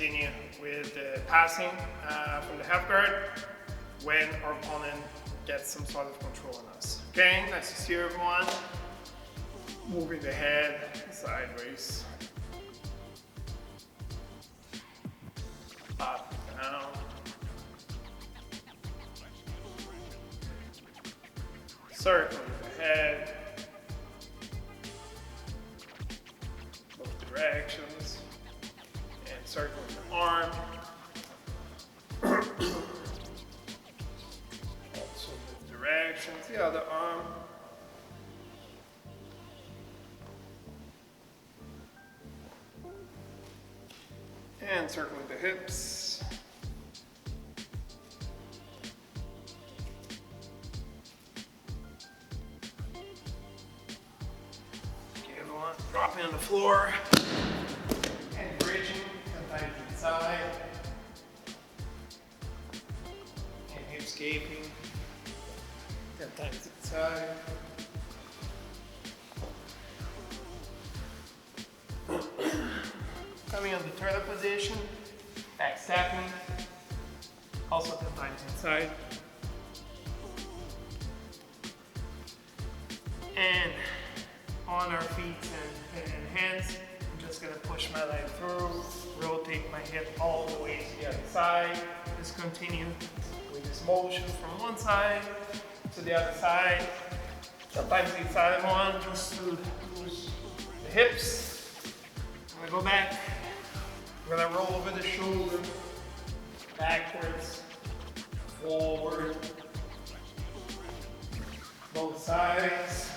continue with the passing from the half guard when our opponent gets some sort of control on us. Okay, nice to see you everyone. Moving the head sideways. Up, down. Circle the head. Both directions. And circle the arm. Also the directions, the other arm. And circling the hips. Okay, everyone, dropping on the floor and bridging, sometimes inside. And hips gaping, sometimes inside. Coming on the turtle position, back stepping, also sometimes inside. And on our feet and hands, I'm just gonna push my leg through, rotate my hip all the way to the other side. Just continue with this motion from one side to the other side. Sometimes inside one, just to lose the hips. I'm gonna go back. We're gonna roll over the shoulder, backwards, forward, both sides,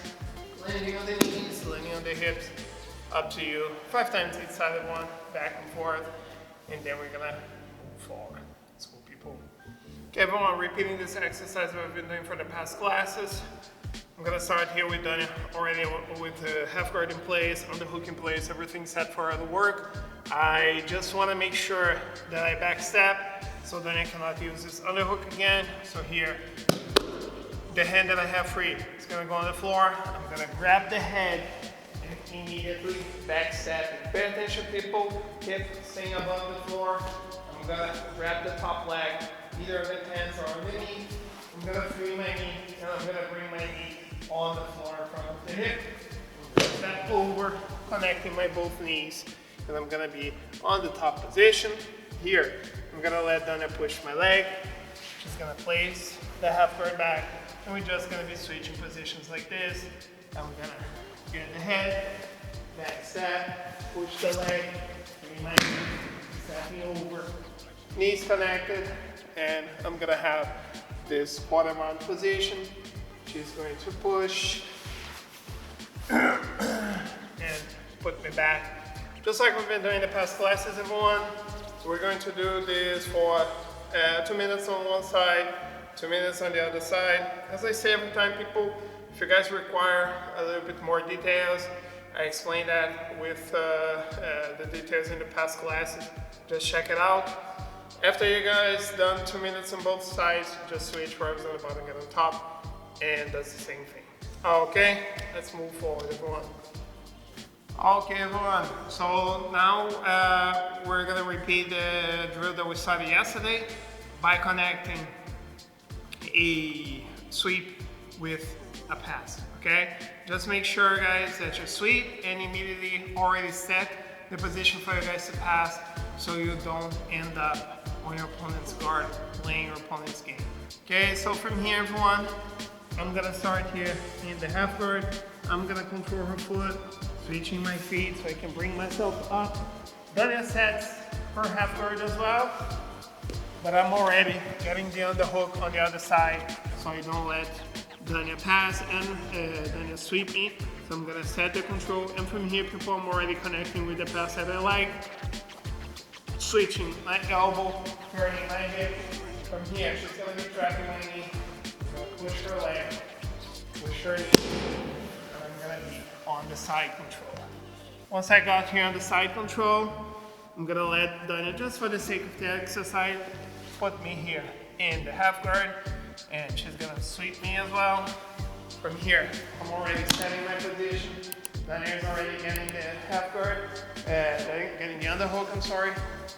landing on the knees, landing on the hips, up to you. 5 times each side of one, back and forth, and then we're gonna move forward. Let's go, people. Okay, everyone, repeating this exercise we've been doing for the past classes. I'm gonna start here. We've done it already with the half guard in place, underhook in place, everything set for the work. I just want to make sure that I back step so then I cannot use this underhook again. So here, the hand that I have free is gonna go on the floor. I'm gonna grab the head and immediately back step. Pay attention, people. Hip staying above the floor. I'm gonna grab the top leg, either of the hands or on the knee. I'm gonna free my knee and I'm gonna bring my knee on the floor in front of the hip. Step over, connecting my both knees. And I'm gonna be on the top position. Here, I'm gonna let Danya push my leg. She's gonna place the half guard back. And we're just gonna be switching positions like this. I'm gonna get the head, back step, push the leg, bring my knee, stepping over, knees connected, and I'm gonna have this bottom arm position. She's going to push and put me back. Just like we've been doing the past classes, everyone. So we're going to do this for 2 minutes on one side, 2 minutes on the other side. As I say every time, people, if you guys require a little bit more details, I explained that with the details in the past classes. Just check it out. After you guys done 2 minutes on both sides, just switch wherever's on the bottom, get on top, and does the same thing. Okay, let's move forward, everyone. Okay, everyone, so now we're gonna repeat the drill that we started yesterday by connecting a sweep with a pass, okay? Just make sure, guys, that you sweep and immediately already set the position for you guys to pass so you don't end up on your opponent's guard playing your opponent's game. Okay, so from here, everyone, I'm gonna start here in the half guard. I'm gonna control her foot, switching my feet so I can bring myself up. Danya sets her half guard as well, but I'm already getting the underhook on the other side so I don't let Danya pass and Danya sweep me. So I'm gonna set the control, and from here, people, I'm already connecting with the pass that I like. Switching my elbow, turning my hip. From here, she's gonna be tracking my knee. I'm gonna push her leg, push her knee, and I'm gonna be on the side control. Once I got here on the side control, I'm gonna let Danya, just for the sake of the exercise, put me here in the half guard, and she's gonna sweep me as well. From here, I'm already setting my position. Danya is already getting the half guard, getting the underhook, I'm sorry.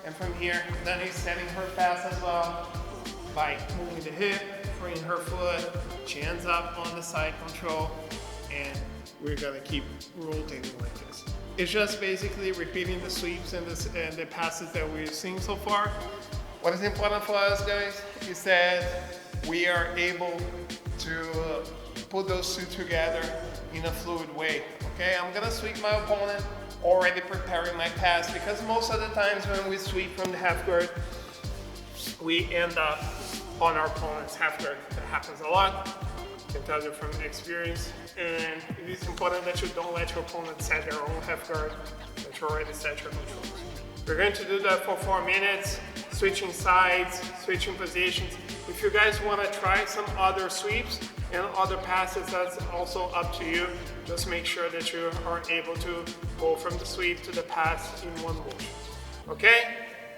And from here, then he's setting her fast as well by moving the hip, freeing her foot. She ends up on the side control, and we're gonna keep rotating like this. It's just basically repeating the sweeps and the passes that we've seen so far. What is important for us, guys, is that we are able to put those two together in a fluid way. Okay, I'm gonna sweep my opponent, already preparing my pass, because most of the times when we sweep from the half guard, we end up on our opponent's half guard. That happens a lot. I can tell you from experience, and it is important that you don't let your opponent set their own half guard, that you already set your controls. We're going to do that for 4 minutes, switching sides, switching positions. If you guys want to try some other sweeps and other passes, that's also up to you. Just make sure that you are able to go from the sweep to the pass in one motion. Okay,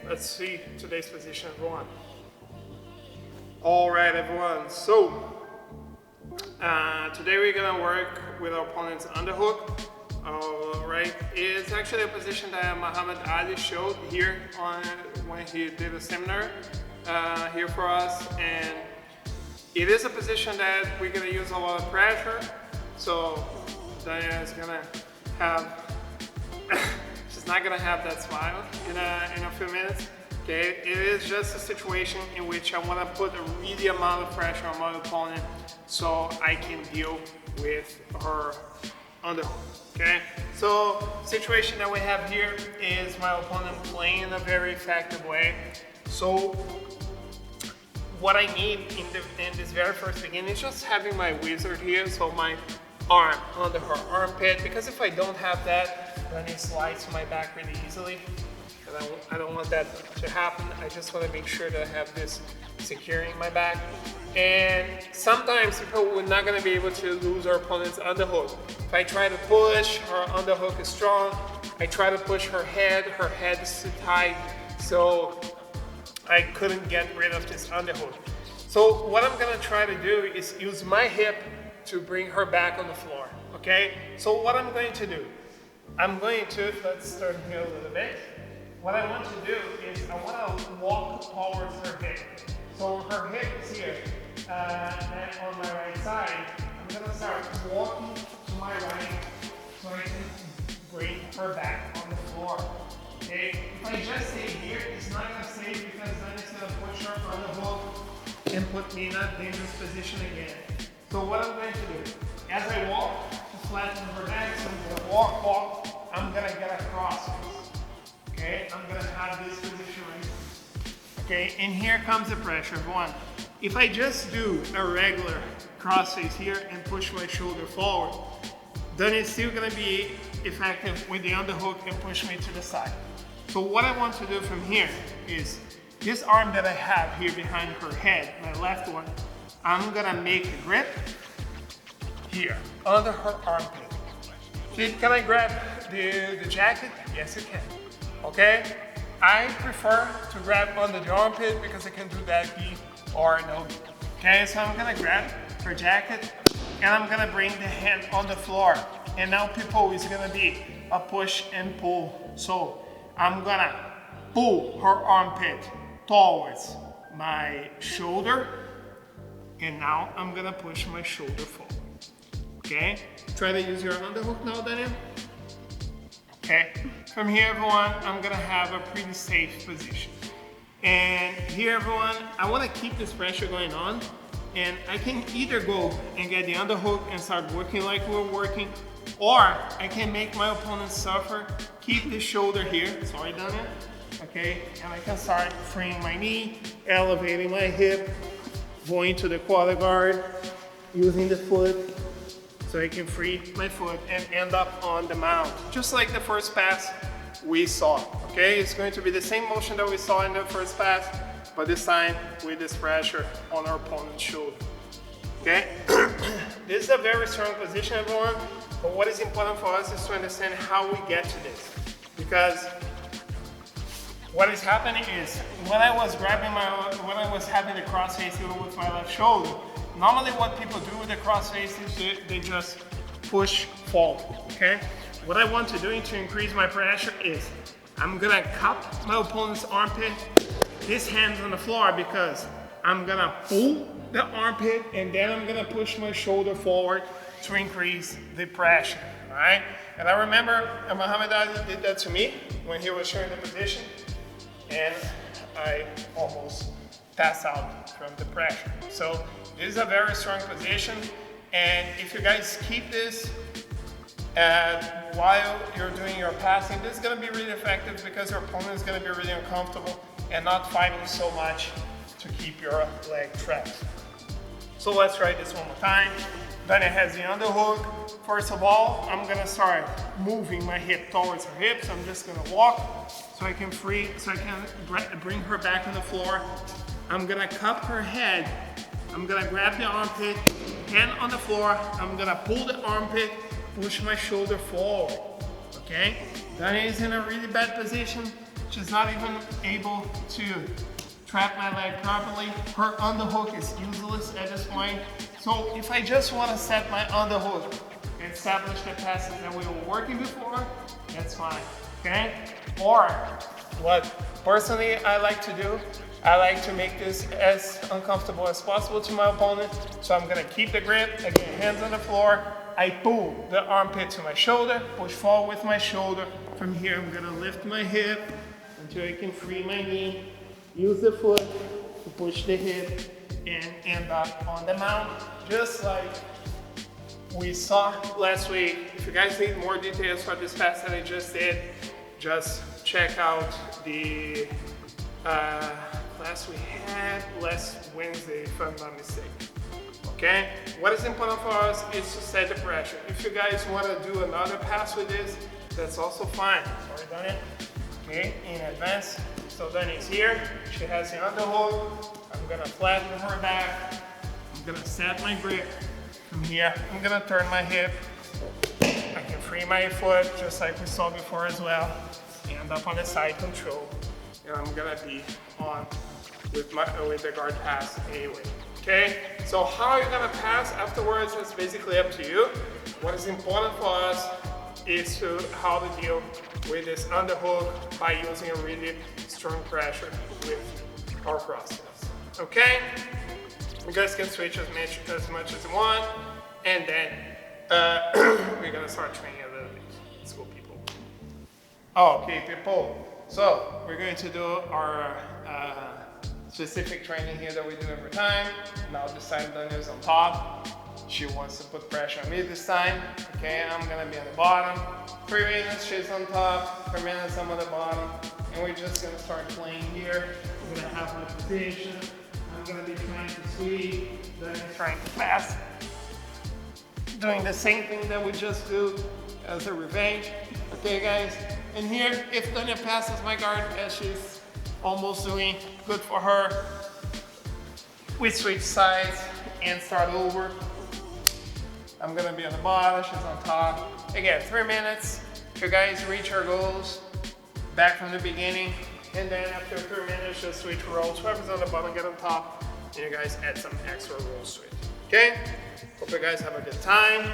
let's see today's position, everyone. All right, everyone, so today we're gonna work with our opponent's underhook. All right, it's actually a position that Muhammad Ali showed here when he did a seminar here for us, and it is a position that we're gonna use a lot of pressure. So Diana is gonna have, she's not gonna have that smile in a few minutes. Okay, it is just a situation in which I want to put a really amount of pressure on my opponent so I can deal with her underhook. Okay, so situation that we have here is my opponent playing in a very effective way. So what I need in this very first beginning is just having my wizard here, so my arm under her armpit, because if I don't have that, then it slides to my back really easily. And I don't want that to happen. I just want to make sure that I have this securing my back. And sometimes people are not going to be able to lose our opponent's underhook. If I try to push, her underhook is strong. I try to push her head is too tight, so I couldn't get rid of this underhook. So what I'm going to try to do is use my hip to bring her back on the floor, okay? So what I'm going to do, let's turn here a little bit. What I want to do is I want to walk towards her hip. So her hip is here, and on my right side, I'm going to start walking to my right so I can bring her back on the floor. Okay? If I just stay here, it's not going to stay because then it's going to push her from the hook and put me in a dangerous position again. So what I'm going to do, as I walk to flatten her back, so I'm going to walk, I'm going to get across. Okay, I'm gonna have this position right here. Okay, and here comes the pressure. One, if I just do a regular crossface here and push my shoulder forward, then it's still gonna be effective with the underhook and push me to the side. So what I want to do from here is this arm that I have here behind her head, my left one, I'm gonna make a grip here under her armpit. Okay, can I grab the jacket? Yes, you can. Okay, I prefer to grab under the armpit because I can do that gi or no gi. Okay, so I'm gonna grab her jacket and I'm gonna bring the hand on the floor. And now people is gonna be a push and pull. So I'm gonna pull her armpit towards my shoulder, and now I'm gonna push my shoulder forward. Okay, try to use your underhook now, Daniel. Okay, from here, everyone, I'm gonna have a pretty safe position. And here, everyone, I wanna keep this pressure going on, and I can either go and get the underhook and start working like we're working, or I can make my opponent suffer, keep the shoulder here, sorry, Daniel, okay, and I can start freeing my knee, elevating my hip, going to the quarter guard, using the foot, so I can free my foot and end up on the mount, just like the first pass we saw, okay? It's going to be the same motion that we saw in the first pass, but this time with this pressure on our opponent's shoulder, okay? This is a very strong position, everyone, but what is important for us is to understand how we get to this, because what is happening is when I was having the cross face with my left shoulder, normally what people do with the cross face is they just push forward, okay? What I want to do to increase my pressure is I'm gonna cup my opponent's armpit, this hand's on the floor because I'm gonna pull the armpit and then I'm gonna push my shoulder forward to increase the pressure, all right? And I remember Muhammad Ali did that to me when he was showing the position, and I almost passed out from the pressure. So this is a very strong position, and if you guys keep this while you're doing your passing, this is gonna be really effective because your opponent is gonna be really uncomfortable and not fighting so much to keep your leg trapped. So let's try this one more time. Then it has the underhook. First of all, I'm gonna start moving my hip towards her hips. I'm just gonna walk so I can bring her back on the floor. I'm gonna cup her head. I'm gonna grab the armpit, hand on the floor. I'm gonna pull the armpit, push my shoulder forward, okay? Dani is in a really bad position. She's not even able to trap my leg properly. Her underhook is useless at this point. So if I just want to set my underhook and establish the passes that we were working before, that's fine, okay? Or what personally I like to do, I like to make this as uncomfortable as possible to my opponent. So I'm gonna keep the grip, again, hands on the floor. I pull the armpit to my shoulder, push forward with my shoulder. From here, I'm gonna lift my hip until I can free my knee. Use the foot to push the hip and end up on the mount, just like we saw last week. If you guys need more details for this pass that I just did, just check out the class we had last Wednesday, if I'm not mistaken. Okay? What is important for us is to set the pressure. If you guys want to do another pass with this, that's also fine. Already done it? Okay, in advance. So Dani's here, she has the underhook. I'm gonna flatten her back. I'm gonna set my grip. From here, I'm gonna turn my hip. I can free my foot, just like we saw before as well. End up on the side control. And I'm gonna be on with the guard pass anyway. Okay, so how you're gonna pass afterwards is basically up to you. What is important for us is how to deal with this underhook by using a really strong pressure with our crosses. Okay? You guys can switch as much as you want, and then we're gonna start training a little bit. Let's go, people. Okay, people. So we're going to do our specific training here that we do every time. Now this time Daniel's on top. She wants to put pressure on me this time. Okay, I'm gonna be on the bottom. 3 minutes, she's on top. 3 minutes, I'm on the bottom. And we're just gonna start playing here. I'm gonna have my position. I'm gonna be trying to sweep, then trying to pass. Doing the same thing that we just do as a revenge. Okay, guys. And here, if Dania passes my guard as she's almost doing, good for her. We switch sides and start over. I'm gonna be on the bottom, she's on top. Again, 3 minutes. If you guys reach your goals, back from the beginning. And then after 3 minutes, just switch roles. Whoever's on the bottom, get on top. And you guys add some extra rolls to it. Okay? Hope you guys have a good time.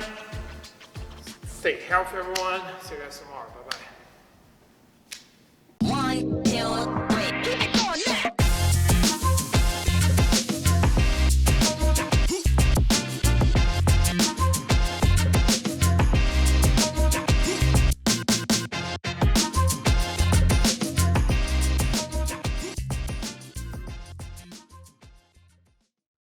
Stay healthy, everyone. See you guys tomorrow.